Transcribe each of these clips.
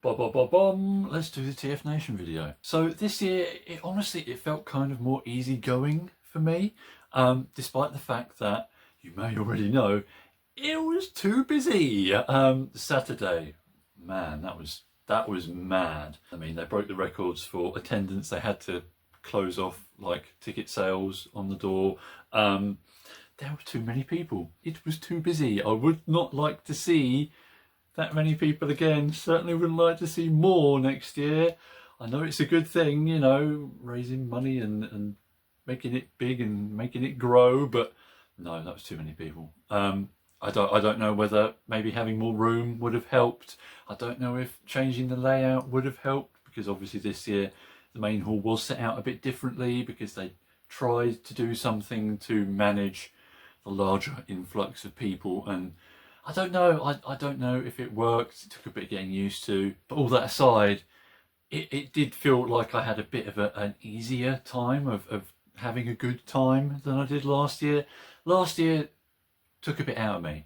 Bom. Let's do the TFNation video. So this year, honestly, it felt kind of more easygoing for me, despite the fact that you may already know it was too busy. Saturday, man, that was mad. I mean, they broke the records for attendance. They had to close off like ticket sales on the door. There were too many people. It was too busy. I would not like to see that many people again. Certainly wouldn't like to see more next year. I know it's a good thing, you know, raising money and making it big and making it grow, but no, that was too many people. I don't know whether maybe having more room would have helped. I don't know if changing the layout would have helped, because obviously this year the main hall was set out a bit differently because they tried to do something to manage the larger influx of people, and I don't know. I don't know if it worked. It took a bit of getting used to. But all that aside, it did feel like I had a bit of an easier time of having a good time than I did last year. Last year took a bit out of me.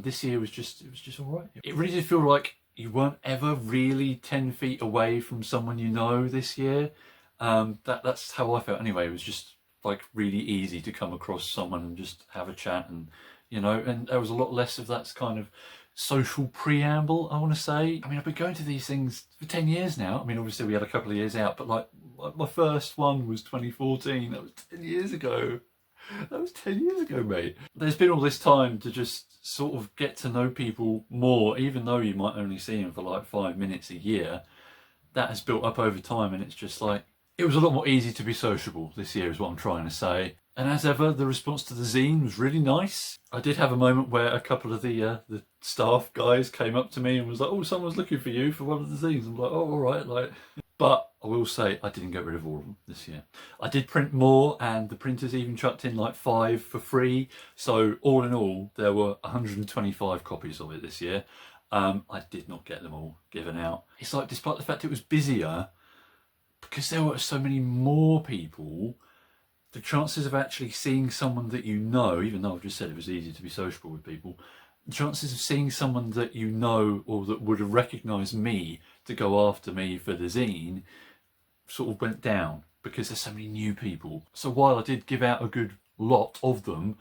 This year was just all right. It really did feel like you weren't ever really 10 feet away from someone you know this year. That's how I felt anyway. It was just like really easy to come across someone and just have a chat, and you know, and there was a lot less of that kind of social preamble, I want to say. I mean, I've been going to these things for 10 years now. I mean, obviously we had a couple of years out, but like my first one was 2014. That was 10 years ago. That was 10 years ago, mate. There's been all this time to just sort of get to know people more, even though you might only see them for like 5 minutes a year. That has built up over time, and it's just like, it was a lot more easy to be sociable this year is what I'm trying to say. And as ever, the response to the zine was really nice. I did have a moment where a couple of the staff guys came up to me and was like, "Oh, someone's looking for you for one of the zines." I'm like, "Oh, all right." Like, but I will say I didn't get rid of all of them this year. I did print more, and the printers even chucked in like 5 for free. So all in all, there were 125 copies of it this year. I did not get them all given out. It's like, despite the fact it was busier, because there were so many more people, the chances of actually seeing someone that you know, even though I've just said it was easy to be sociable with people, the chances of seeing someone that you know or that would have recognised me to go after me for the zine sort of went down because there's so many new people. So while I did give out a good lot of them,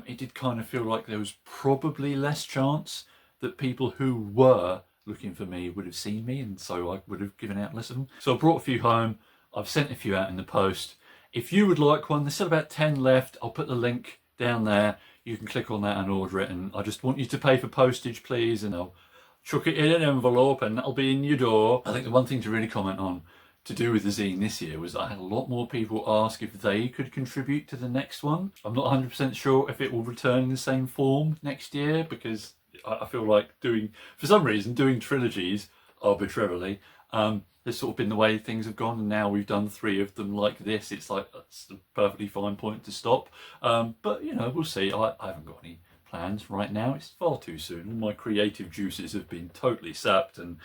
it did kind of feel like there was probably less chance that people who were looking for me would have seen me, and so I would have given out less of them. So I brought a few home. I've sent a few out in the post. If you would like one, there's still about 10 left. I'll put the link down there. You can click on that and order it. And I just want you to pay for postage, please. And I'll chuck it in an envelope and that'll be in your door. I think the one thing to really comment on to do with the zine this year was I had a lot more people ask if they could contribute to the next one. I'm not 100% sure if it will return in the same form next year, because I feel like for some reason, doing trilogies arbitrarily, has sort of been the way things have gone, and now we've done 3 of them like this. It's like, that's a perfectly fine point to stop. But, you know, we'll see. I haven't got any plans right now. It's far too soon. All my creative juices have been totally sapped, and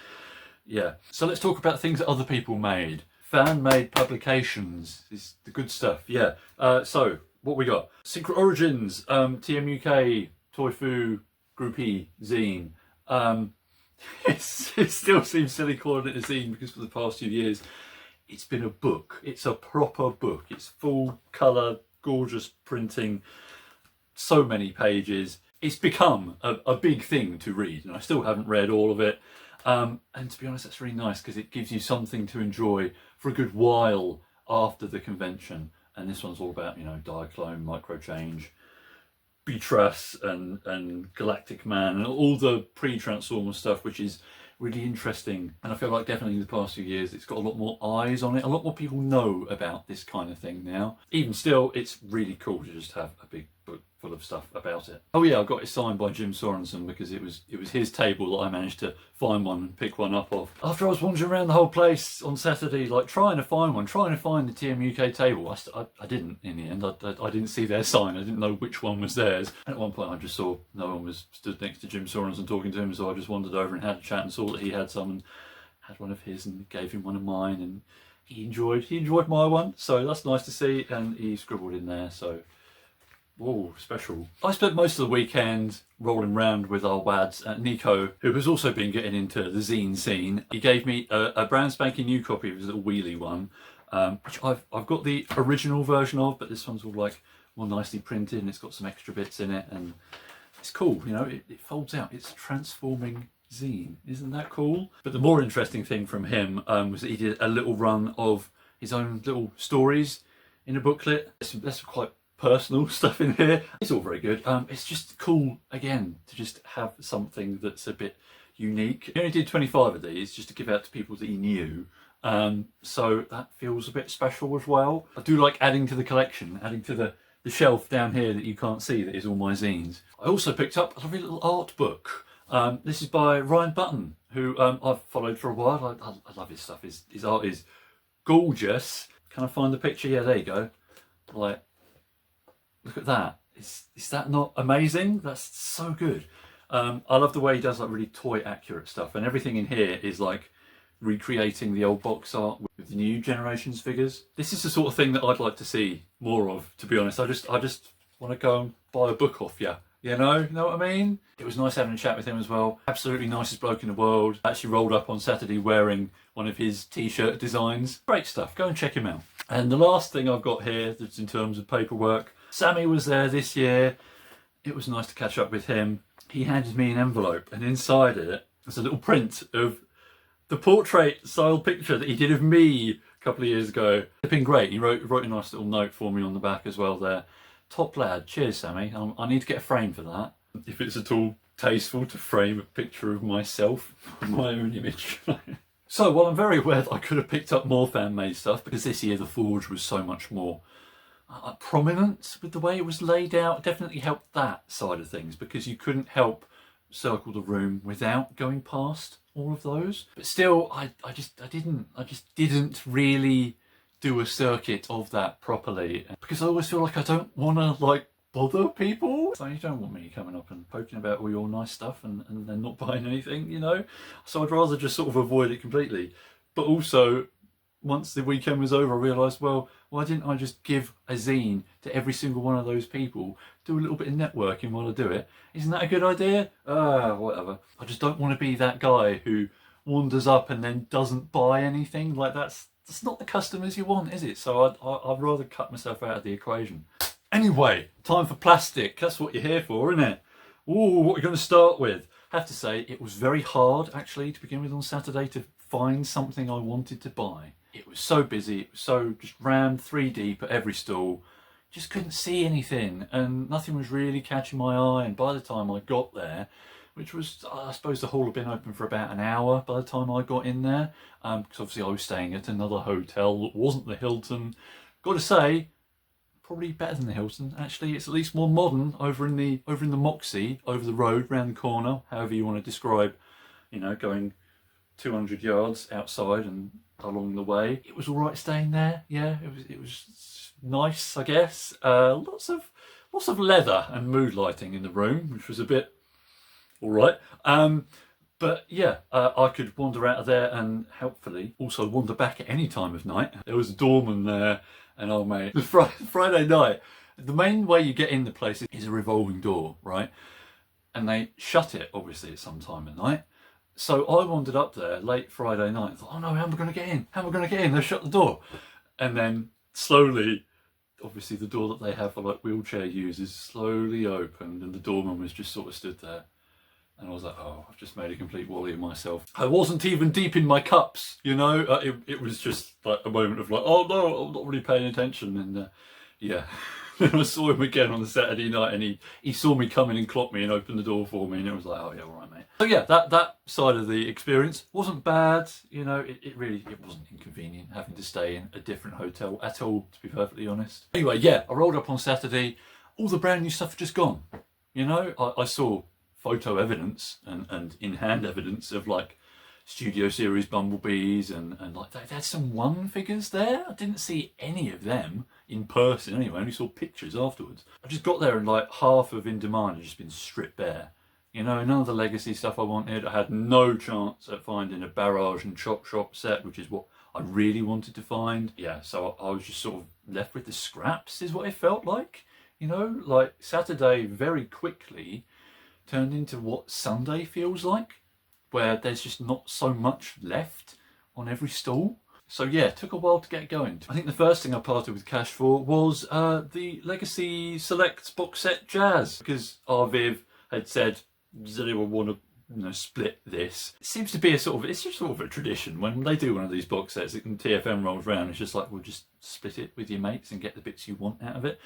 yeah. So let's talk about things that other people made. Fan-made publications is the good stuff, yeah. So, what we got? Secret Origins, TMUK, Toy-Fu, Groupie, Zine. It still seems silly calling it a zine, because for the past few years it's been a book. It's a proper book. It's full colour, gorgeous printing, so many pages. It's become a big thing to read, and I still haven't read all of it. And to be honest, that's really nice, because it gives you something to enjoy for a good while after the convention. And this one's all about, you know, Diaclone, Microchange, Beatrice and Galactic Man and all the pre-Transformer stuff, which is really interesting. And I feel like definitely in the past few years it's got a lot more eyes on it. A lot more people know about this kind of thing now. Even still, it's really cool to just have a big book full of stuff about it. Oh yeah, I got it signed by Jim Sorensen, because it was his table that I managed to find one and pick one up of. After I was wandering around the whole place on Saturday, like trying to find the TMUK table, I didn't in the end. I didn't see their sign. I didn't know which one was theirs. And at one point I just saw no one was stood next to Jim Sorensen talking to him, so I just wandered over and had a chat and saw that he had some and had one of his and gave him one of mine, and he enjoyed my one, so that's nice to see. And he scribbled in there, so Whoa, special. I spent most of the weekend rolling around with our wads at Nico, who has also been getting into the zine scene. He gave me a brand spanking new copy of his little wheelie one, which I've got the original version of, but this one's all like more nicely printed and it's got some extra bits in it and it's cool, you know, it folds out. It's a transforming zine. Isn't that cool? But the more interesting thing from him was that he did a little run of his own little stories in a booklet. There's some quite personal stuff in here. It's all very good. It's just cool, again, to just have something that's a bit unique. He only did 25 of these just to give out to people that he knew. So that feels a bit special as well. I do like adding to the collection, adding to the shelf down here that you can't see that is all my zines. I also picked up a lovely little art book. This is by Ryan Button, who I've followed for a while. I love his stuff. His art is gorgeous. Can I find the picture? Yeah, there you go. Like, look at that. Is that not amazing? That's so good. I love the way he does like really toy accurate stuff, and everything in here is like recreating the old box art with the new generation's figures. This is the sort of thing that I'd like to see more of, to be honest. I just want to go and buy a book off you. You know what I mean? It was nice having a chat with him as well. Absolutely nicest bloke in the world. Actually rolled up on Saturday wearing one of his t-shirt designs. Great stuff. Go and check him out. And the last thing I've got here that's in terms of paperwork, Sammy was there this year. It was nice to catch up with him. He handed me an envelope and inside it was a little print of the portrait style picture that he did of me a couple of years ago. It's been great. He wrote a nice little note for me on the back as well there. Top lad. Cheers, Sammy. I need to get a frame for that. If it's at all tasteful to frame a picture of myself, my own image. So, while I'm very aware that I could have picked up more fan-made stuff, because this year the Forge was so much more prominent with the way it was laid out, it definitely helped that side of things, because you couldn't help circle the room without going past all of those. But still, I just didn't really do a circuit of that properly, because I always feel like I don't want to like bother people. So you don't want me coming up and poking about all your nice stuff and then not buying anything, you know. So I'd rather just sort of avoid it completely. But also, once the weekend was over, I realised, well, why didn't I just give a zine to every single one of those people, do a little bit of networking while I do it? Isn't that a good idea? Whatever. I just don't want to be that guy who wanders up and then doesn't buy anything. Like, that's not the customers you want, is it? So I'd rather cut myself out of the equation. Anyway, time for plastic. That's what you're here for, isn't it? Ooh, what are we going to start with? I have to say, it was very hard, actually, to begin with on Saturday to find something I wanted to buy. It was so busy, it was so just rammed 3 deep at every stall. Just couldn't see anything, and nothing was really catching my eye. And by the time I got there, which was, I suppose the hall had been open for about an hour by the time I got in there, because obviously I was staying at another hotel that wasn't the Hilton. Got to say, probably better than the Hilton. Actually, it's at least more modern over in the Moxie, over the road, round the corner. However you want to describe, you know, going 200 yards outside and along the way. It was all right staying there. Yeah, it was nice, I guess. Lots of leather and mood lighting in the room, which was a bit all right. But yeah, I could wander out of there and helpfully also wander back at any time of night. There was a doorman there, and oh mate, the Friday night, the main way you get in the place is a revolving door, right? And they shut it obviously at some time of night. So I wandered up there late Friday night and thought, oh no, how am I going to get in? How am I going to get in? They shut the door. And then slowly, obviously the door that they have for like wheelchair users slowly opened, and the doorman was just sort of stood there. And I was like, oh, I've just made a complete wally of myself. I wasn't even deep in my cups, you know? It was just like a moment of like, oh no, I'm not really paying attention. And yeah, then I saw him again on the Saturday night, and he saw me come in and clock me and open the door for me. And it was like, oh yeah, all right, mate. So yeah, that side of the experience wasn't bad. You know, it wasn't inconvenient having to stay in a different hotel at all, to be perfectly honest. Anyway, yeah, I rolled up on Saturday. All the brand new stuff had just gone. You know, I saw photo evidence and in-hand evidence of like Studio Series Bumblebees and like they had some One figures there. I didn't see any of them in person anyway, I only saw pictures afterwards. I just got there and like half of In Demand had just been stripped bare. You know, none of the legacy stuff I wanted. I had no chance at finding a Barrage and Chop Shop set, which is what I really wanted to find. Yeah, so I was just sort of left with the scraps, is what it felt like. You know, like Saturday very quickly turned into what Sunday feels like, where there's just not so much left on every stall. So yeah, it took a while to get going. I think the first thing I parted with cash for was the Legacy Select box set Jazz, because Arviv had said, does anyone want to split this? It seems to be it's just sort of a tradition. When they do one of these box sets and TFN rolls around, it's just like, we'll just split it with your mates and get the bits you want out of it.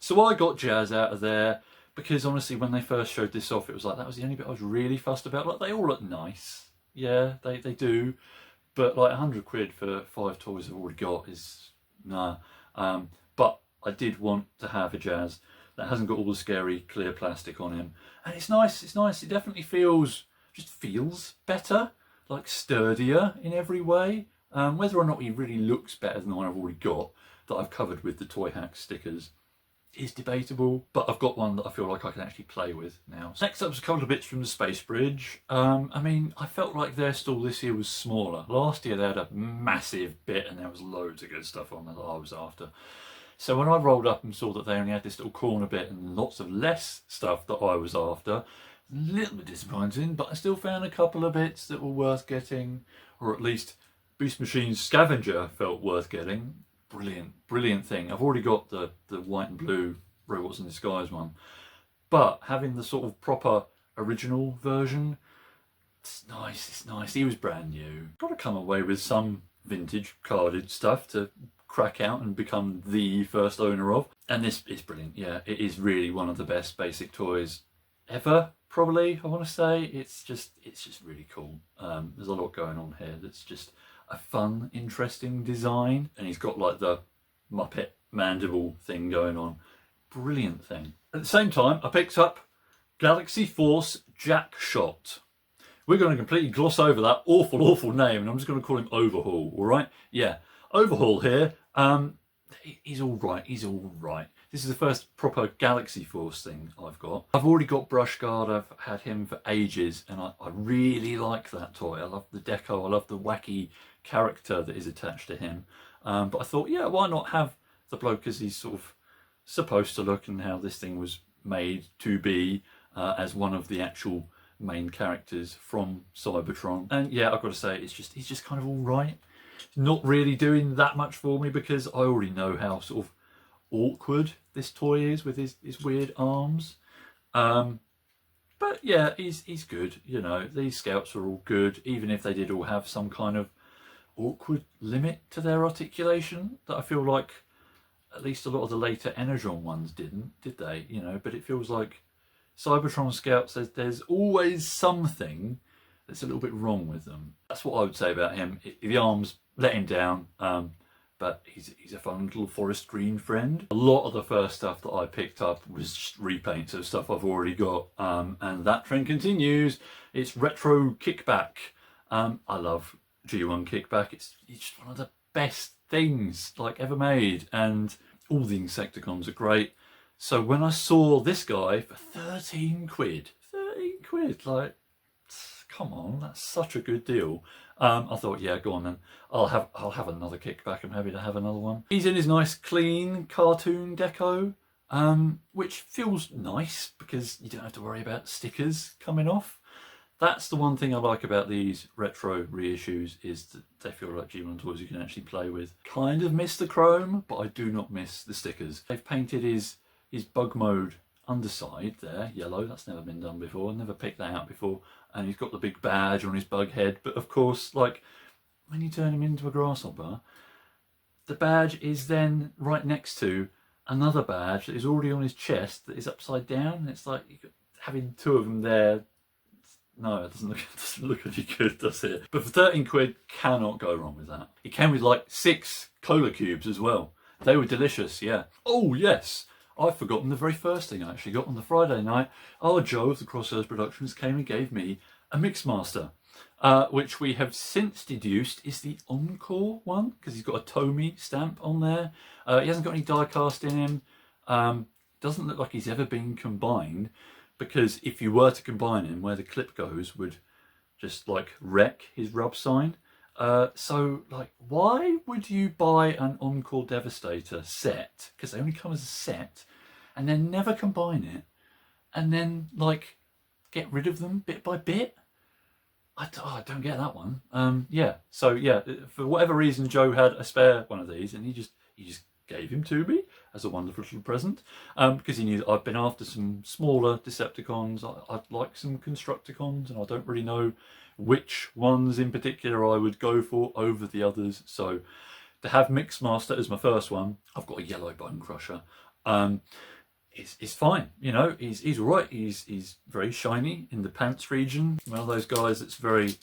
So I got Jazz out of there, because honestly, when they first showed this off, it was like, that was the only bit I was really fussed about. Like, they all look nice. Yeah, they do. But like 100 quid for 5 toys I've already got is, nah. But I did want to have a Jazz that hasn't got all the scary clear plastic on him. And it's nice, It definitely feels better, like sturdier in every way. Whether or not he really looks better than the one I've already got, that I've covered with the Toy Hack stickers, is debatable, but I've got one that I feel like I can actually play with now. So next up was a couple of bits from the Space Bridge. I mean, I felt like their stall this year was smaller. Last year they had a massive bit and there was loads of good stuff on there that I was after. So when I rolled up and saw that they only had this little corner bit and lots of less stuff that I was after, a little bit disappointing, but I still found a couple of bits that were worth getting, or at least Beast Machine's Scavenger felt worth getting. Brilliant thing. I've already got the white and blue Robots in Disguise one, but having the sort of proper original version, it's nice. He was brand new. Got to come away with some vintage carded stuff to crack out and become the first owner of. And this is brilliant. Yeah, it is really one of the best basic toys ever, probably, I want to say. It's just really cool. There's a lot going on here that's just a fun, interesting design, and he's got like the Muppet mandible thing going on. Brilliant thing. At the same time, I picked up Galaxy Force Jack Shot. We're going to completely gloss over that awful name, and I'm just going to call him Overhaul. All right, yeah, Overhaul here. He's all right. This is the first proper Galaxy Force thing I've got. I've already got Brushguard. I've had him for ages, and I really like that toy. I love the deco. I love the wacky character that is attached to him. But I thought, yeah, why not have the bloke as he's sort of supposed to look, and how this thing was made to be as one of the actual main characters from Cybertron. And yeah, I've got to say, he's just kind of all right. Not really doing that much for me, because I already know how sort of awkward this toy is with his weird arms. But yeah, he's good. You know, these scouts are all good, even if they did all have some kind of awkward limit to their articulation that I feel like at least a lot of the later Energon ones didn't, did they? You know, but it feels like Cybertron scouts, there's always something that's a little bit wrong with them. That's what I would say about him. The arms let him down, but he's a fun little forest green friend. A lot of the first stuff that I picked up was just repaints of stuff I've already got, and that trend continues. It's retro kickback. I love G1 kickback. It's just one of the best things like ever made, and all the Insecticons are great. So when I saw this guy for 13 quid, like, come on, that's such a good deal. I thought, yeah, go on then. I'll have another kickback. I'm happy to have another one. He's in his nice, clean cartoon deco, which feels nice because you don't have to worry about stickers coming off. That's the one thing I like about these retro reissues, is that they feel like G1 toys you can actually play with. Kind of miss the chrome, but I do not miss the stickers. They've painted his bug mode underside there yellow. That's never been done before. I've never picked that out before. And he's got the big badge on his bug head. But of course, like, when you turn him into a grasshopper, the badge is then right next to another badge that is already on his chest that is upside down. And it's like, having two of them there, no, it doesn't look any good, does it? But for 13 quid, cannot go wrong with that. It came with like 6 cola cubes as well. They were delicious, yeah. Oh yes, I've forgotten the very first thing I actually got on the Friday night. Our Joe of the Crosshairs Productions came and gave me a Mixmaster, which we have since deduced is the Encore one, because he's got a Tomy stamp on there. He hasn't got any die cast in him. Doesn't look like he's ever been combined, because if you were to combine him, where the clip goes would just like wreck his rub sign. So like, why would you buy an Encore Devastator set? Because they only come as a set, and then never combine it, and then like get rid of them bit by bit. I don't get that one. Yeah. So yeah, for whatever reason, Joe had a spare one of these, and he just gave him to me as a wonderful little present, because he knew that I've been after some smaller Decepticons. I'd like some Constructicons, and I don't really know which ones in particular I would go for over the others. So to have Mixmaster as my first one, I've got a yellow Bone Crusher. He's fine, you know, he's all right. He's very shiny in the pants region. One of those guys that's very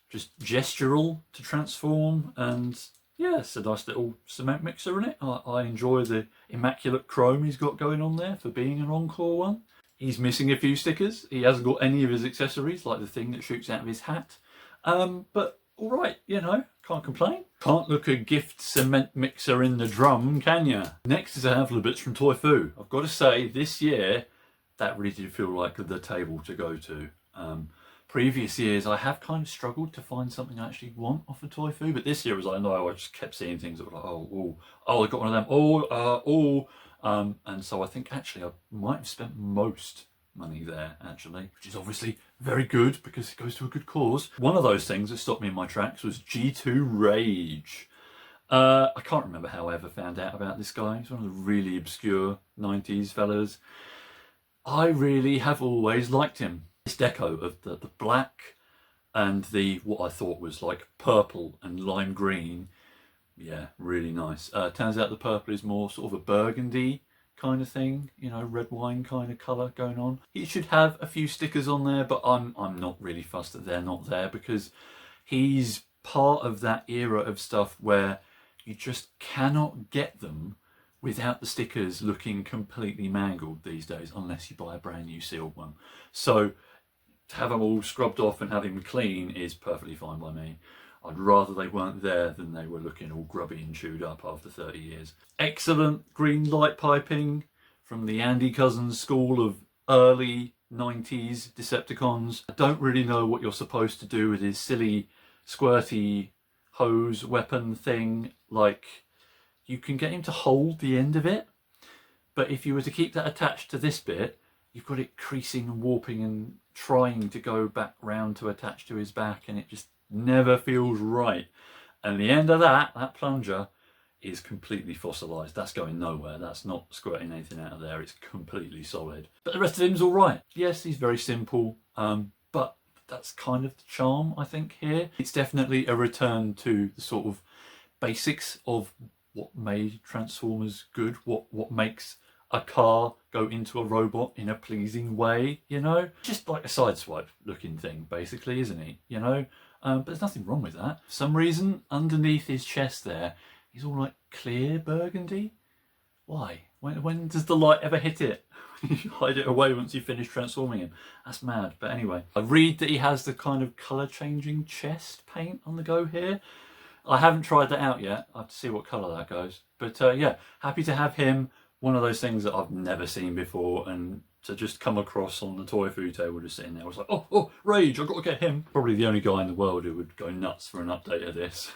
just gestural to transform, and yeah, it's a nice little cement mixer in it. I enjoy the immaculate chrome he's got going on there for being an Encore one. He's missing a few stickers. He hasn't got any of his accessories, like the thing that shoots out of his hat. But all right, you know, can't complain. Can't look a gift cement mixer in the drum, can ya? Next is a handful of bits from Toy Foo. I've got to say, this year, that really did feel like the table to go to. Previous years, I have kind of struggled to find something I actually want off of Toy Foo, but this year was like, no, I just kept seeing things that were like, oh, I got one of them, and so I think actually I might have spent most money there, actually, which is obviously very good because it goes to a good cause. One of those things that stopped me in my tracks was G2 Rage. I can't remember how I ever found out about this guy. He's one of the really obscure 90s fellas. I really have always liked him. This deco of the black and the what I thought was like purple and lime green, yeah, really nice. Turns out the purple is more sort of a burgundy kind of thing, you know, red wine kind of colour going on. He should have a few stickers on there, but I'm not really fussed that they're not there, because he's part of that era of stuff where you just cannot get them without the stickers looking completely mangled these days, unless you buy a brand new sealed one. So to have them all scrubbed off and have them clean is perfectly fine by me. I'd rather they weren't there than they were looking all grubby and chewed up after 30 years. Excellent green light piping from the Andy Cousins school of early 90s Decepticons. I don't really know what you're supposed to do with his silly squirty hose weapon thing. Like, you can get him to hold the end of it, but if you were to keep that attached to this bit, you've got it creasing and warping and trying to go back round to attach to his back, and it just never feels right. And the end of that plunger is completely fossilised. That's going nowhere. That's not squirting anything out of there. It's completely solid. But the rest of him's all right. Yes, he's very simple, but that's kind of the charm, I think, here. It's definitely a return to the sort of basics of what made Transformers good, what makes a car go into a robot in a pleasing way, you know? Just like a sideswipe looking thing, basically, isn't he? You know? But there's nothing wrong with that. For some reason, underneath his chest there, he's all like clear burgundy. Why? When does the light ever hit it? You hide it away once you finish transforming him. That's mad. But anyway, I read that he has the kind of colour changing chest paint on the go here. I haven't tried that out yet. I have to see what colour that goes. But yeah, happy to have him. One of those things that I've never seen before, and to just come across on the Toy Food table just sitting there, I was like, oh, Rage, I've got to get him. Probably the only guy in the world who would go nuts for an update of this.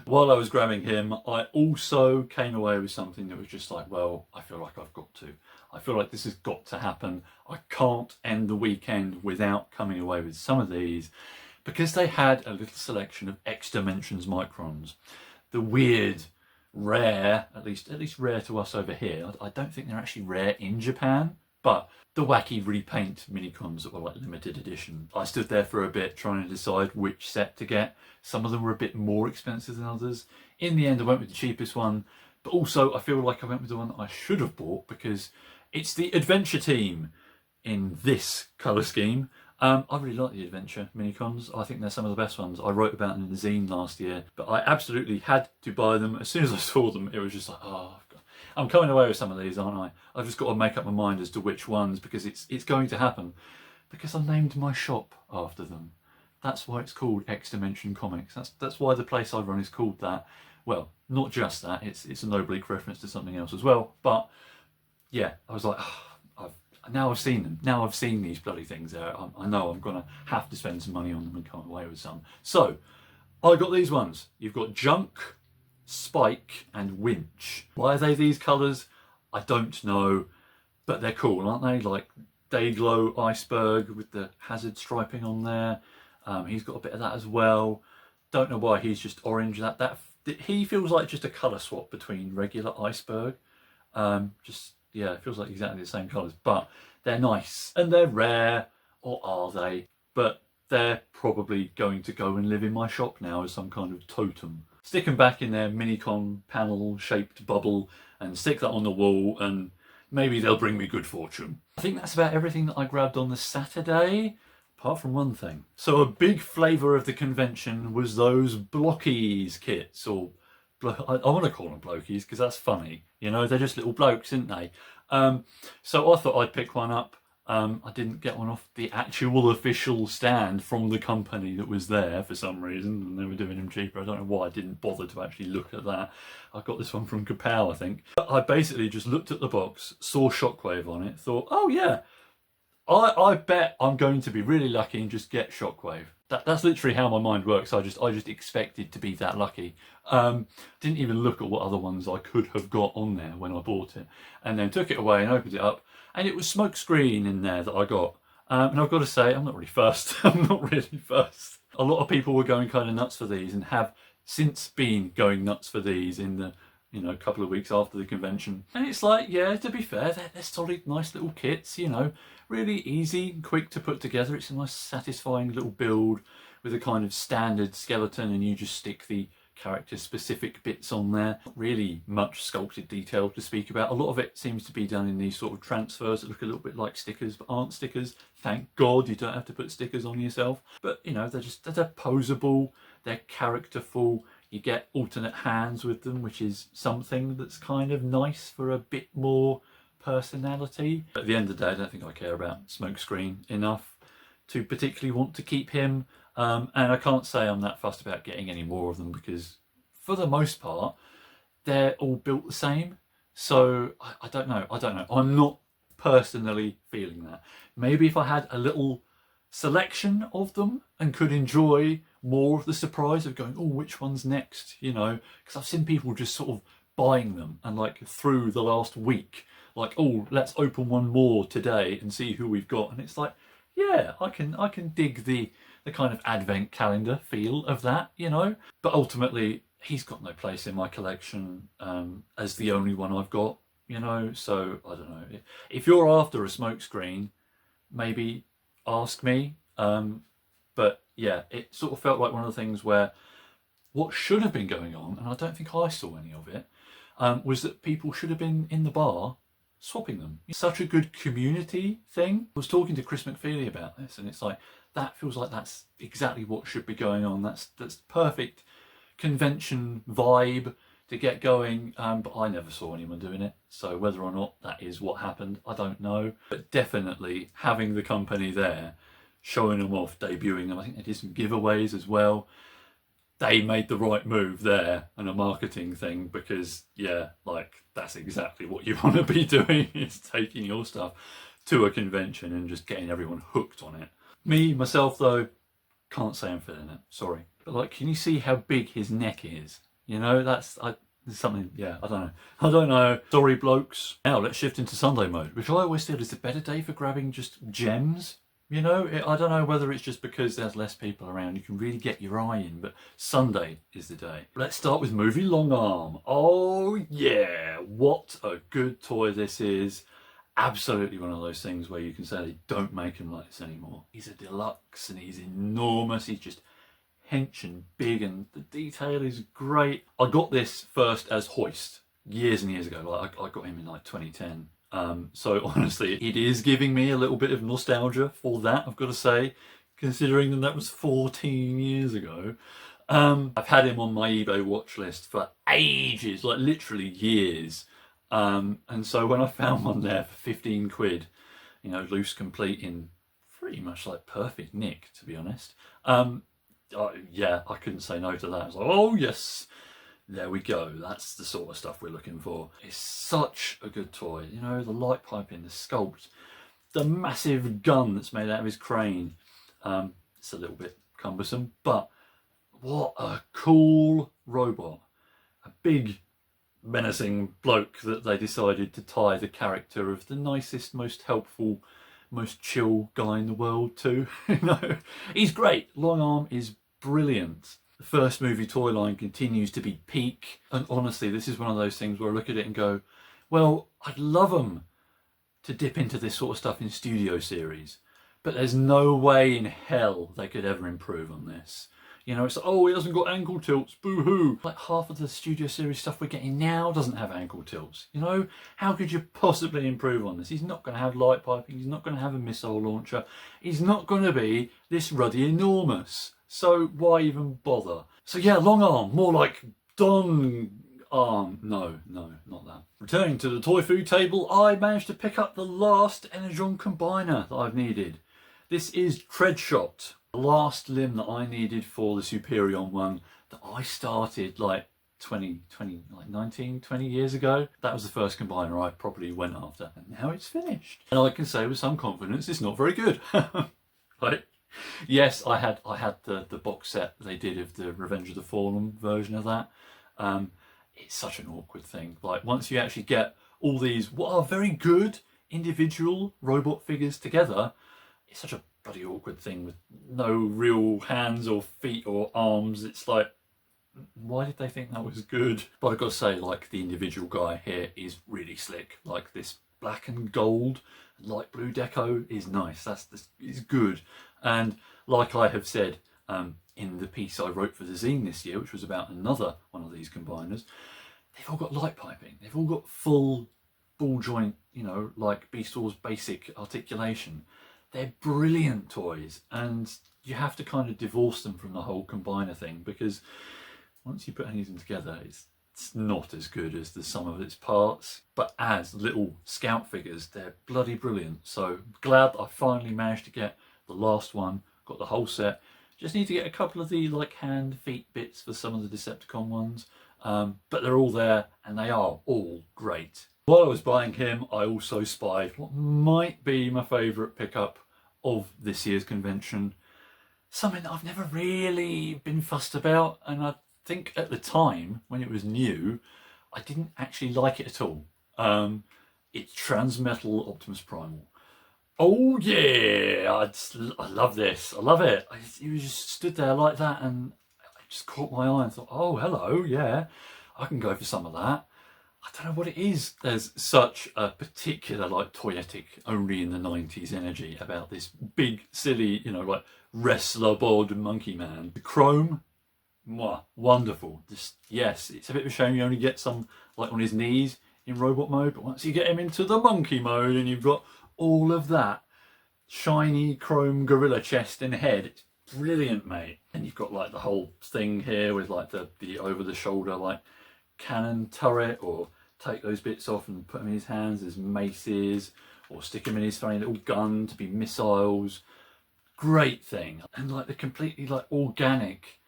While I was grabbing him, I also came away with something that was just like, well, I feel like I've got to. I feel like this has got to happen. I can't end the weekend without coming away with some of these, because they had a little selection of X Dimensions Microns. The weird, rare, at least rare to us over here. I don't think they're actually rare in Japan, but the wacky repaint minicons that were like limited edition. I stood there for a bit trying to decide which set to get. Some of them were a bit more expensive than others. In the end, I went with the cheapest one, but also I feel like I went with the one that I should have bought, because it's the Adventure Team in this colour scheme. I really like the Adventure minicons. I think they're some of the best ones. I wrote about them in the zine last year, but I absolutely had to buy them. As soon as I saw them, it was just like, oh, I'm coming away with some of these, aren't I? I've just got to make up my mind as to which ones, because it's going to happen. Because I named my shop after them. That's why it's called X Dimension Comics. That's why the place I run is called that. Well, not just that. It's an oblique reference to something else as well. But yeah, I was like, now I've seen them. Now I've seen these bloody things there. I know I'm going to have to spend some money on them and come away with some. So, I got these ones. You've got Junk, Spike and Winch. Why are they these colours? I don't know. but they're cool, aren't they? Like Dayglow Iceberg with the hazard striping on there. He's got a bit of that as well. Don't know why he's just orange. That he feels like just a colour swap between regular Iceberg. Just, yeah, it feels like exactly the same colours, but they're nice and they're rare, or are they? But they're probably going to go and live in my shop now as some kind of totem. Stick them back in their Minicon panel shaped bubble and stick that on the wall, and maybe they'll bring me good fortune. I think that's about everything that I grabbed on the Saturday, apart from one thing. So a big flavour of the convention was those Blockies kits, or I want to call them Blokies because that's funny. You know, they're just little blokes, aren't they? So I thought I'd pick one up. I didn't get one off the actual official stand from the company that was there for some reason, and they were doing them cheaper. I don't know why I didn't bother to actually look at that. I got this one from Kapow, I think. I basically just looked at the box, saw Shockwave on it, thought, oh yeah, I bet I'm going to be really lucky and just get Shockwave. That's literally how my mind works. I just expected to be that lucky. Didn't even look at what other ones I could have got on there when I bought it, and then took it away and opened it up, and it was Smokescreen in there that I got. And I've got to say, I'm not really fussed. I'm not really fussed. A lot of people were going kind of nuts for these, and have since been going nuts for these in the, you know, couple of weeks after the convention. And it's like, yeah, to be fair, they're solid, nice little kits, you know, really easy and quick to put together. It's a nice, satisfying little build with a kind of standard skeleton, and you just stick the character-specific bits on there. Not really much sculpted detail to speak about. A lot of it seems to be done in these sort of transfers that look a little bit like stickers, but aren't stickers. Thank God you don't have to put stickers on yourself. But, you know, they're posable, they're characterful. You get alternate hands with them, which is something that's kind of nice for a bit more personality. But at the end of the day, I don't think I care about Smokescreen enough to particularly want to keep him. And I can't say I'm that fussed about getting any more of them, because for the most part, they're all built the same. So I don't know. I'm not personally feeling that. Maybe if I had a little selection of them and could enjoy more of the surprise of going, oh, which one's next, you know, because I've seen people just sort of buying them, and like through the last week, like, oh, let's open one more today and see who we've got. And it's like, yeah, I can dig the kind of advent calendar feel of that, you know. But ultimately, he's got no place in my collection as the only one I've got, you know. So I don't know. If you're after a Smokescreen, maybe ask me. But yeah, it sort of felt like one of the things where what should have been going on, and I don't think I saw any of it, was that people should have been in the bar swapping them. It's such a good community thing. I was talking to Chris McFeely about this, and it's like, that feels like that's exactly what should be going on. That's perfect convention vibe to get going, but I never saw anyone doing it. So whether or not that is what happened, I don't know. But definitely having the company there, showing them off, debuting them. I think they did some giveaways as well. They made the right move there, and a marketing thing, because yeah, like, that's exactly what you want to be doing, is taking your stuff to a convention and just getting everyone hooked on it. Me, myself though, can't say I'm feeling it, sorry. But like, can you see how big his neck is? You know, that's something, yeah, I don't know. Sorry blokes. Now let's shift into Sunday mode, which I always feel is a better day for grabbing just gems. You know, I don't know whether it's just because there's less people around, you can really get your eye in, but Sunday is the day. Let's start with Movie Long Arm. Oh yeah, what a good toy this is. Absolutely one of those things where you can say they don't make them like this anymore. He's a deluxe and he's enormous. He's just hench and big, and the detail is great. I got this first as Hoist years and years ago. Like I got him in like 2010. So honestly, it is giving me a little bit of nostalgia for that, I've got to say, considering that was 14 years ago. I've had him on my eBay watch list for ages, like literally years. And so when I found one there for 15 quid, you know, loose, complete, in pretty much like perfect nick, to be honest. Yeah, I couldn't say no to that. I was like, oh yes, there we go. That's the sort of stuff we're looking for. It's such a good toy. You know, the light piping, the sculpt, the massive gun that's made out of his crane. It's a little bit cumbersome, but what a cool robot. A big, menacing bloke that they decided to tie the character of the nicest, most helpful, most chill guy in the world to. You know, he's great. Long Arm is brilliant. The first movie toy line continues to be peak, and honestly, this is one of those things where I look at it and go, well, I'd love them to dip into this sort of stuff in studio series, but there's no way in hell they could ever improve on this. You know, it's like, oh, he hasn't got ankle tilts, boo-hoo. Like half of the studio series stuff we're getting now doesn't have ankle tilts. You know, how could you possibly improve on this? He's not going to have light piping, he's not going to have a missile launcher, he's not going to be this ruddy enormous. So why even bother? So yeah, Long Arm, more like Don Arm. No, not that. Returning to the toy food table, I managed to pick up the last Energon combiner that I've needed. This is Treadshot, the last limb that I needed for the Superion one that I started like 19, 20 years ago. That was the first combiner I probably went after, and now it's finished. And I can say with some confidence it's not very good. Right? Yes, I had the box set they did of the Revenge of the Fallen version of that. It's such an awkward thing. Like once you actually get all these what are very good individual robot figures together, it's such a bloody awkward thing with no real hands or feet or arms. It's like, why did they think that was good? But I've got to say, like, the individual guy here is really slick. Like this black and gold light blue deco is nice. Is good. And like I have said in the piece I wrote for the zine this year, which was about another one of these combiners, they've all got light piping. They've all got full ball joint, you know, like Beast Wars basic articulation. They're brilliant toys, and you have to kind of divorce them from the whole combiner thing, because once you put any of them together, it's not as good as the sum of its parts. But as little scout figures, they're bloody brilliant. So glad I finally managed to get the last one, got the whole set. Just need to get a couple of the like hand, feet bits for some of the Decepticon ones. But they're all there, and they are all great. While I was buying him, I also spied what might be my favourite pickup of this year's convention. Something that I've never really been fussed about, and I think at the time, when it was new, I didn't actually like it at all. It's Transmetal Optimus Primal. Oh yeah, I love this. I love it. He was just stood there like that, and it just caught my eye and thought, oh hello, yeah, I can go for some of that. I don't know what it is. There's such a particular like toyetic, only in the 90s energy about this big, silly, you know, like wrestler bod monkey man. The chrome, mwah, wonderful. Just yes, it's a bit of a shame you only get some like on his knees in robot mode, but once you get him into the monkey mode and you've got all of that shiny chrome gorilla chest and head, it's brilliant, mate. And you've got like the whole thing here with like the over the shoulder like cannon turret, or take those bits off and put them in his hands as maces, or stick them in his funny little gun to be missiles. Great thing. And like the completely like organic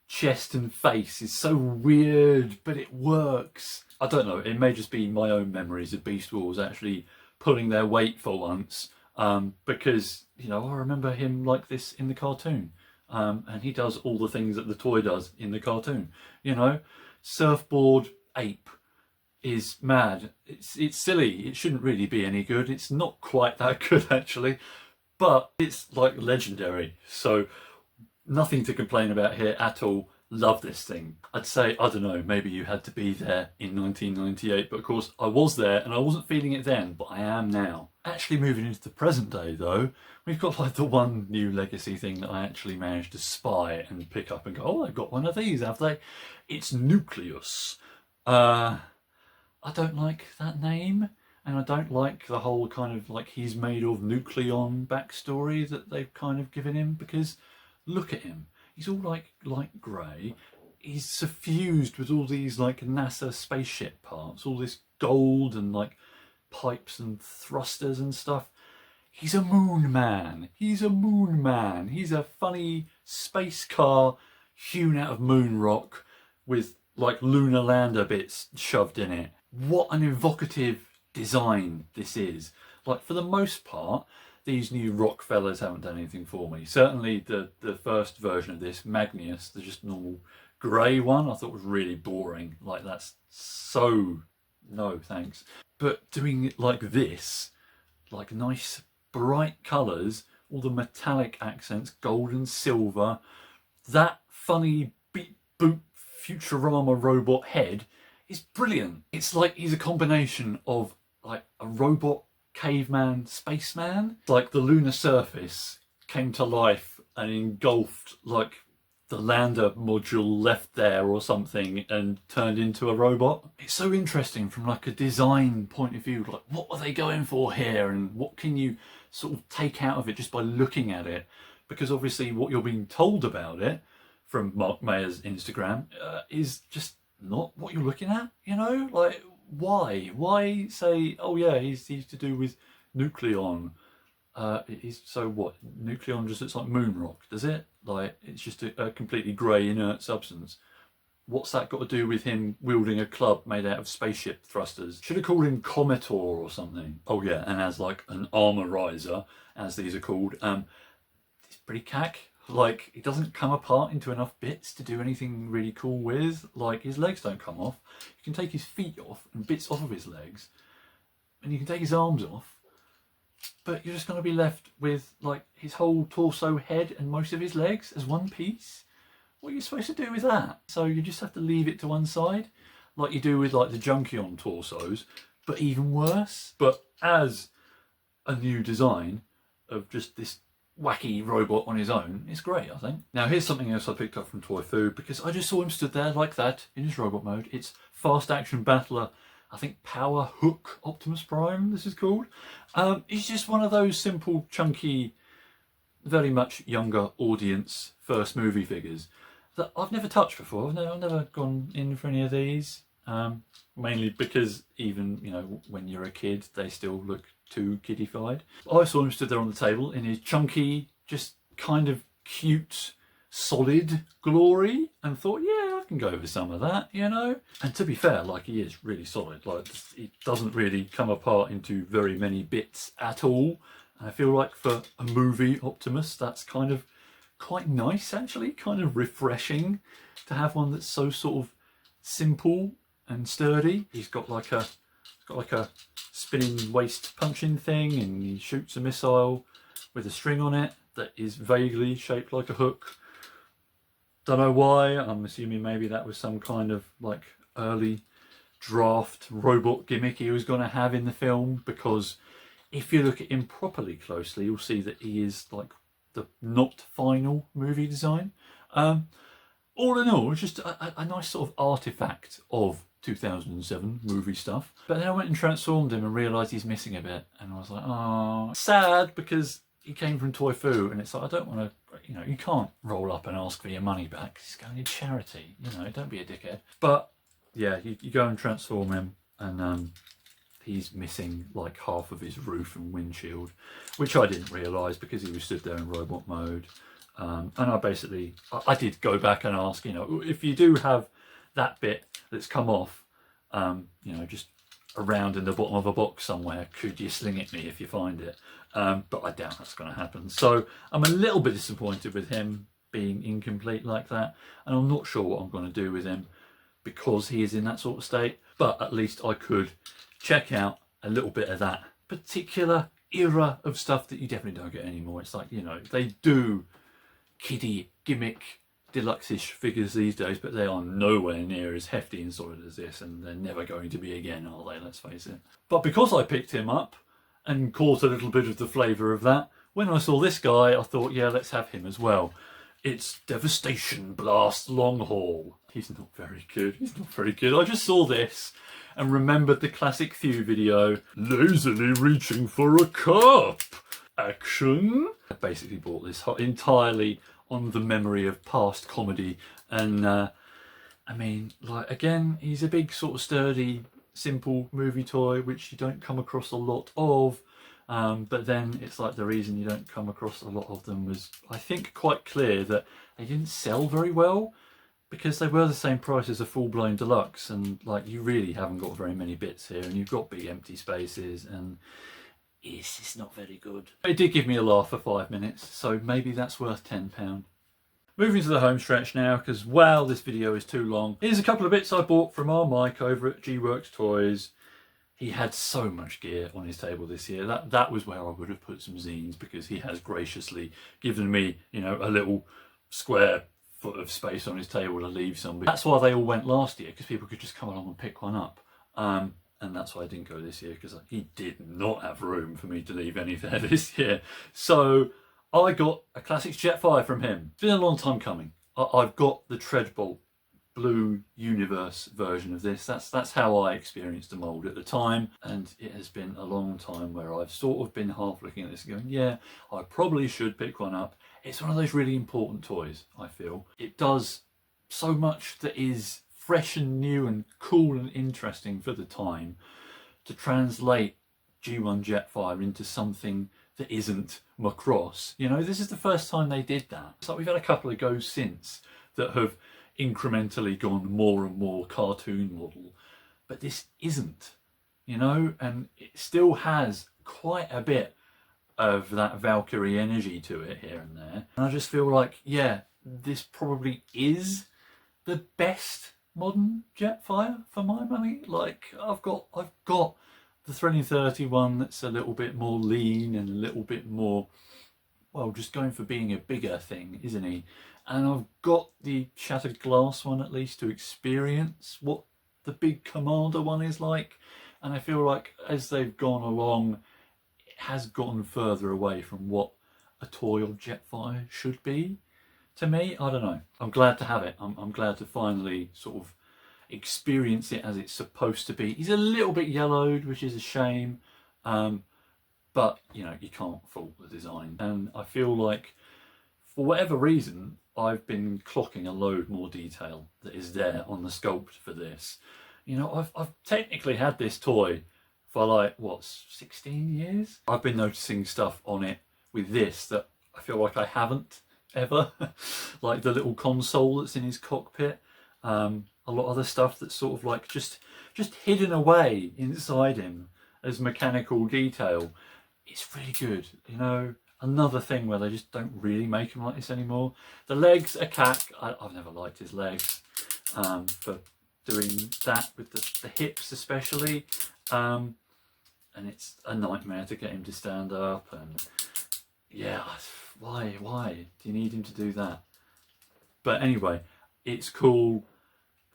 chest and face is so weird, but it works. I don't know, it may just be my own memories of Beast Wars actually pulling their weight for once, because, you know, I remember him like this in the cartoon, and he does all the things that the toy does in the cartoon. You know, surfboard ape is mad. It's silly. It shouldn't really be any good. It's not quite that good actually, but it's like legendary. So nothing to complain about here at all. Love this thing. I'd say, I don't know, maybe you had to be there in 1998, but of course I was there and I wasn't feeling it then, but I am now. Actually moving into the present day though, we've got like the one new legacy thing that I actually managed to spy and pick up and go, oh, they've got one of these, have they? It's Nucleus. I don't like that name, and I don't like the whole kind of like he's made of Nucleon backstory that they've kind of given him, because look at him. He's all like light grey. He's suffused with all these like NASA spaceship parts, all this gold and like pipes and thrusters and stuff. He's a moon man. He's a moon man. He's a funny space car hewn out of moon rock with like lunar lander bits shoved in it. What an evocative design this is. Like for the most part, these new Rockfellas haven't done anything for me. Certainly the first version of this, Magnius, the just normal grey one I thought was really boring. Like, that's so, no thanks. But doing it like this, like nice bright colours, all the metallic accents, gold and silver, that funny beep boop Futurama robot head is brilliant. It's like he's a combination of like a robot caveman spaceman. Like the lunar surface came to life and engulfed like the lander module left there or something and turned into a robot. It's so interesting from like a design point of view, like what were they going for here and what can you sort of take out of it just by looking at it? Because obviously what you're being told about it from Mark Mayer's Instagram is just not what you're looking at, you know? Like, why say, oh yeah, he's to do with nucleon? So what? Nucleon just looks like moon rock, does it? Like, it's just a completely grey inert substance. What's that got to do with him wielding a club made out of spaceship thrusters? Should have called him Cometor or something. Oh yeah, and as like an armorizer, as these are called, it's pretty cack. Like, it doesn't come apart into enough bits to do anything really cool with. Like, his legs don't come off. You can take his feet off and bits off of his legs, and you can take his arms off, but you're just going to be left with like his whole torso, head and most of his legs as one piece. What are you supposed to do with that? So you just have to leave it to one side, like you do with like the Junkion torsos, but even worse. But as a new design of just this wacky robot on his own, it's great, I think. Now here's something else I picked up from Toy Food, because I just saw him stood there like that in his robot mode. It's Fast Action Battler, I think Power Hook Optimus Prime, this is called. It's just one of those simple, chunky, very much younger audience first movie figures that I've never touched before. I've never gone in for any of these, mainly because even, you know, when you're a kid, they still look too kiddified. I saw him stood there on the table in his chunky, just kind of cute, solid glory, and thought, yeah, I can go for some of that, you know. And to be fair, like, he is really solid. Like, it doesn't really come apart into very many bits at all. And I feel like for a movie Optimus, that's kind of quite nice, actually, kind of refreshing to have one that's so sort of simple and sturdy. He's got like a spinning waist punching thing, and he shoots a missile with a string on it that is vaguely shaped like a hook. Don't know why. I'm assuming maybe that was some kind of like early draft robot gimmick he was going to have in the film, because if you look at him properly closely, you'll see that he is like the not final movie design. All in all, it's just a nice sort of artifact of 2007 movie stuff. But then I went and transformed him and realised he's missing a bit, and I was like, oh, sad, because he came from Toy Foo, and it's like, I don't want to, you know, you can't roll up and ask for your money back. It's going to charity, you know, don't be a dickhead. But yeah, you go and transform him, and he's missing like half of his roof and windshield, which I didn't realise because he was stood there in robot mode. And I did go back and ask, you know, if you do have that bit that's come off, you know, just around in the bottom of a box somewhere, could you sling it me if you find it? But I doubt that's going to happen. So I'm a little bit disappointed with him being incomplete like that, and I'm not sure what I'm going to do with him because he is in that sort of state. But at least I could check out a little bit of that particular era of stuff that you definitely don't get anymore. It's like, you know, they do kiddie gimmick deluxe-ish figures these days, but they are nowhere near as hefty and solid as this, and they're never going to be again, are they? Let's face it. But because I picked him up and caught a little bit of the flavour of that, when I saw this guy, I thought, yeah, let's have him as well. It's Devastation Blast Long Haul. He's not very good. He's not very good. I just saw this and remembered the classic Thew video, lazily reaching for a cup. Action. I basically bought this entirely on the memory of past comedy, and I mean, like, again, he's a big sort of sturdy, simple movie toy which you don't come across a lot of, but then it's like the reason you don't come across a lot of them was, I think, quite clear that they didn't sell very well because they were the same price as a full-blown deluxe, and like, you really haven't got very many bits here, and you've got big empty spaces, and it's not very good. It did give me a laugh for 5 minutes, so maybe that's worth £10. moving to the home stretch now, because, wow, this video is too long. Here's a couple of bits I bought from our Mike over at G-Works Toys. He had so much gear on his table this year. That was where I would have put some zines, because he has graciously given me, you know, a little square foot of space on his table to leave some. That's why they all went last year, because people could just come along and pick one up. And that's why I didn't go this year, because he did not have room for me to leave any there this year. So I got a Classics Jetfire from him. It's been a long time coming. I've got the Treadbolt Blue Universe version of this. That's how I experienced the mould at the time, and it has been a long time where I've sort of been half looking at this and going, yeah, I probably should pick one up. It's one of those really important toys, I feel. It does so much that is fresh and new and cool and interesting for the time, to translate G1 Jetfire into something that isn't Macross. You know, this is the first time they did that. It's like we've had a couple of goes since that have incrementally gone more and more cartoon model, but this isn't, you know, and it still has quite a bit of that Valkyrie energy to it here and there. And I just feel like, yeah, this probably is the best modern Jetfire for my money. Like, I've got the Thrilling 31 that's a little bit more lean and a little bit more, well, just going for being a bigger thing, isn't he? And I've got the Shattered Glass one, at least, to experience what the big Commander one is like. And I feel like as they've gone along, it has gotten further away from what a toy of Jetfire should be. To me, I don't know. I'm glad to have it. I'm glad to finally sort of experience it as it's supposed to be. He's a little bit yellowed, which is a shame. But, you know, you can't fault the design. And I feel like, for whatever reason, I've been clocking a load more detail that is there on the sculpt for this. You know, I've technically had this toy for like, what, 16 years? I've been noticing stuff on it with this that I feel like I haven't ever. Like the little console that's in his cockpit. A lot of other stuff that's sort of like just hidden away inside him as mechanical detail. It's really good, you know. Another thing where they just don't really make him like this anymore. The legs are cack. I've never liked his legs for doing that with the hips especially. And it's a nightmare to get him to stand up. And yeah, why do you need him to do that? But anyway, it's cool.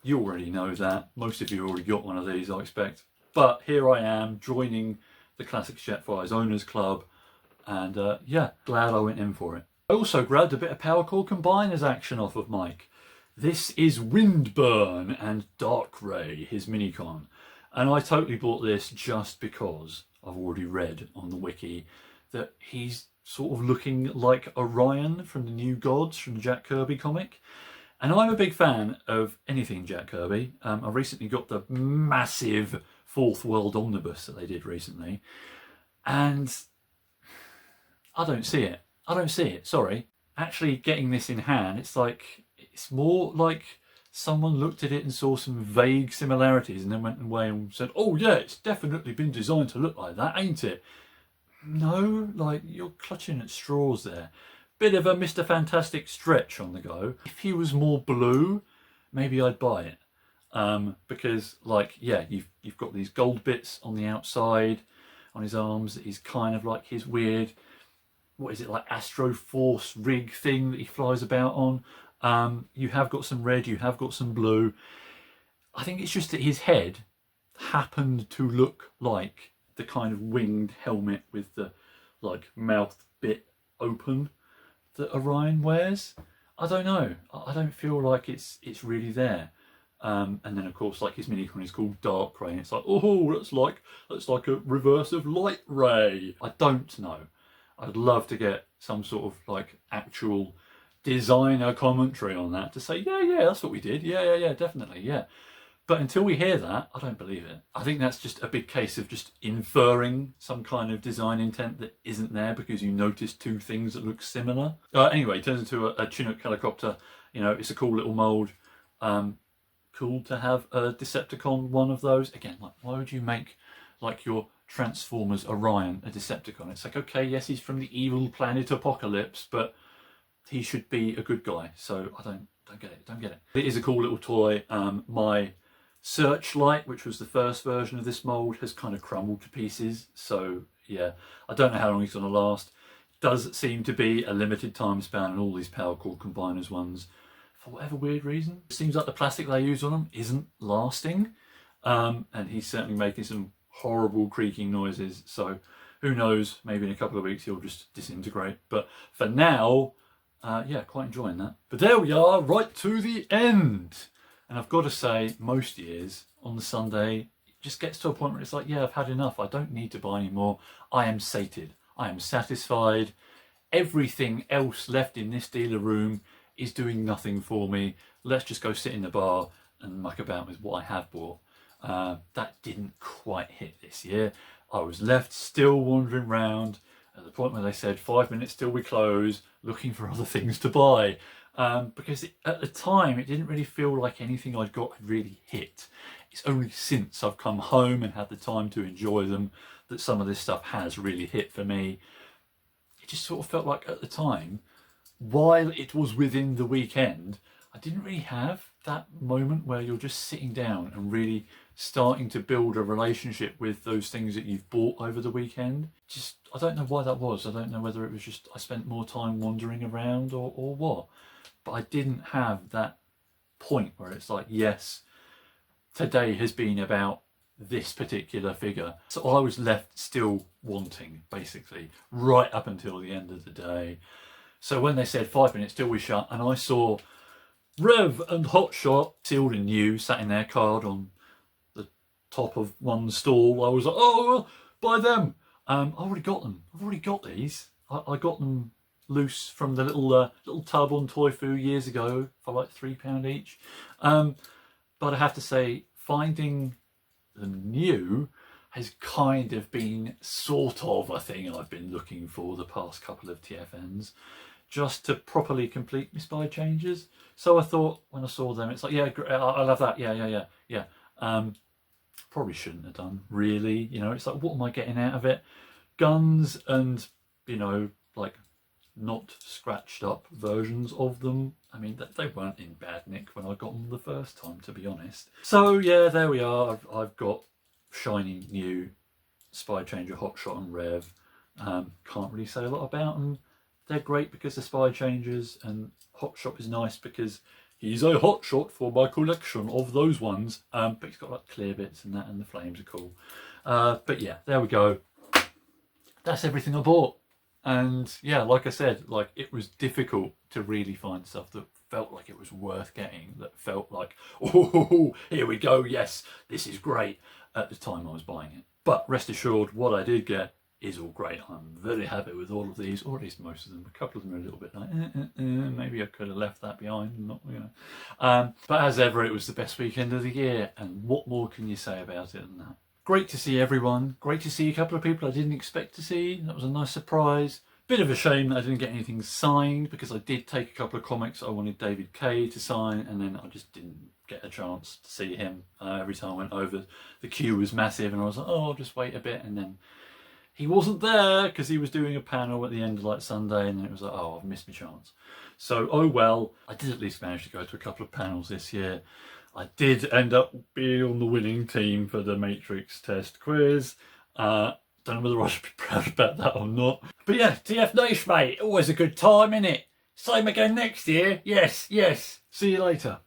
You already know that. Most of you already got one of these, I expect. But here I am joining the Classics Jetfire's Owners Club. And yeah, glad I went in for it. I also grabbed a bit of Power Core Combiners action off of Mike. This is Windburn and Dark Ray, his minicon. And I totally bought this just because I've already read on the wiki that he's sort of looking like Orion from the New Gods from the Jack Kirby comic. And I'm a big fan of anything Jack Kirby. I recently got the massive Fourth World Omnibus that they did recently. And I don't see it. I don't see it, sorry. Actually getting this in hand, it's more like someone looked at it and saw some vague similarities and then went away and said, oh yeah, it's definitely been designed to look like that, ain't it? No, like, you're clutching at straws there. Bit of a Mr. Fantastic stretch on the go. If he was more blue, maybe I'd buy it. Because, like, yeah, you've got these gold bits on the outside, on his arms, that he's kind of like his weird, what is it, like Astro Force rig thing that he flies about on. You have got some red, you have got some blue. I think it's just that his head happened to look like the kind of winged helmet with the like mouth bit open that Orion wears. I don't know. I don't feel like it's really there. And then of course, like, his minicon is called Dark Ray, and it's like, oh, that's like a reverse of Light Ray. I don't know. I'd love to get some sort of like actual designer commentary on that to say, yeah, that's what we did. Yeah, definitely, yeah. But until we hear that, I don't believe it. I think that's just a big case of just inferring some kind of design intent that isn't there because you noticed two things that look similar. Anyway, it turns into a Chinook helicopter. You know, it's a cool little mould. Cool to have a Decepticon one of those. Again, like, why would you make like your Transformers Orion a Decepticon? It's like, okay, yes, he's from the evil planet Apocalypse, but he should be a good guy. So I don't get it. It is a cool little toy. My Searchlight, which was the first version of this mould, has kind of crumbled to pieces. So yeah, I don't know how long he's going to last. Does seem to be a limited time span on all these power cord combiners ones for whatever weird reason. It seems like the plastic they use on them isn't lasting, and he's certainly making some horrible creaking noises. So who knows, maybe in a couple of weeks he'll just disintegrate. But for now, yeah, quite enjoying that. But there we are, right to the end. And I've got to say, most years on the Sunday, it just gets to a point where it's like, yeah, I've had enough. I don't need to buy any more. I am sated. I am satisfied. Everything else left in this dealer room is doing nothing for me. Let's just go sit in the bar and muck about with what I have bought. That didn't quite hit this year. I was left still wandering around at the point where they said 5 minutes till we close, looking for other things to buy. Because at the time it didn't really feel like anything I'd got had really hit. It's only since I've come home and had the time to enjoy them that some of this stuff has really hit for me. It just sort of felt like at the time, while it was within the weekend, I didn't really have that moment where you're just sitting down and really starting to build a relationship with those things that you've bought over the weekend. Just, I don't know why that was. I don't know whether it was just I spent more time wandering around or what. But I didn't have that point where it's like, yes, today has been about this particular figure. So I was left still wanting, basically, right up until the end of the day. So when they said 5 minutes till we shut, and I saw Rev and Hotshot, sealed and new, sat in their card on the top of one stall, I was like, oh, well, buy them. I've already got them. I've already got these. I got them loose from the little tub on Toy Foo years ago for like £3 each. But I have to say, finding them new has kind of been sort of a thing I've been looking for the past couple of TFNs, just to properly complete my spy changes. So I thought when I saw them, it's like, yeah, I love that. Yeah. Probably shouldn't have done, really. You know, it's like, what am I getting out of it? Guns and, you know, like not scratched up versions of them. I mean, they weren't in bad nick when I got them the first time, to be honest. So yeah, there we are. I've got shiny new Spy Changer, Hotshot and Rev. Can't really say a lot about them. They're great because they're Spy Changers, and Hotshot is nice because he's a Hotshot for my collection of those ones. But he's got like clear bits and that, and the flames are cool. But yeah, there we go. That's everything I bought. And yeah, like I said, like it was difficult to really find stuff that felt like it was worth getting, that felt like, oh, here we go, yes, this is great, at the time I was buying it. But rest assured, what I did get is all great. I'm very happy with all of these, or at least most of them. A couple of them are a little bit like, maybe I could have left that behind, not, you know. But as ever, it was the best weekend of the year, and what more can you say about it than that? Great to see everyone. Great to see a couple of people I didn't expect to see. That was a nice surprise. Bit of a shame that I didn't get anything signed, because I did take a couple of comics I wanted David Kay to sign, and then I just didn't get a chance to see him. Every time I went over, the queue was massive, and I was like, oh, I'll just wait a bit, and then he wasn't there because he was doing a panel at the end of like Sunday, and then it was like, oh, I've missed my chance. So, oh well, I did at least manage to go to a couple of panels this year. I did end up being on the winning team for the Matrix test quiz. Don't know whether I should be proud about that or not. But yeah, TFNation, mate. Always a good time, innit? Same again next year. Yes. See you later.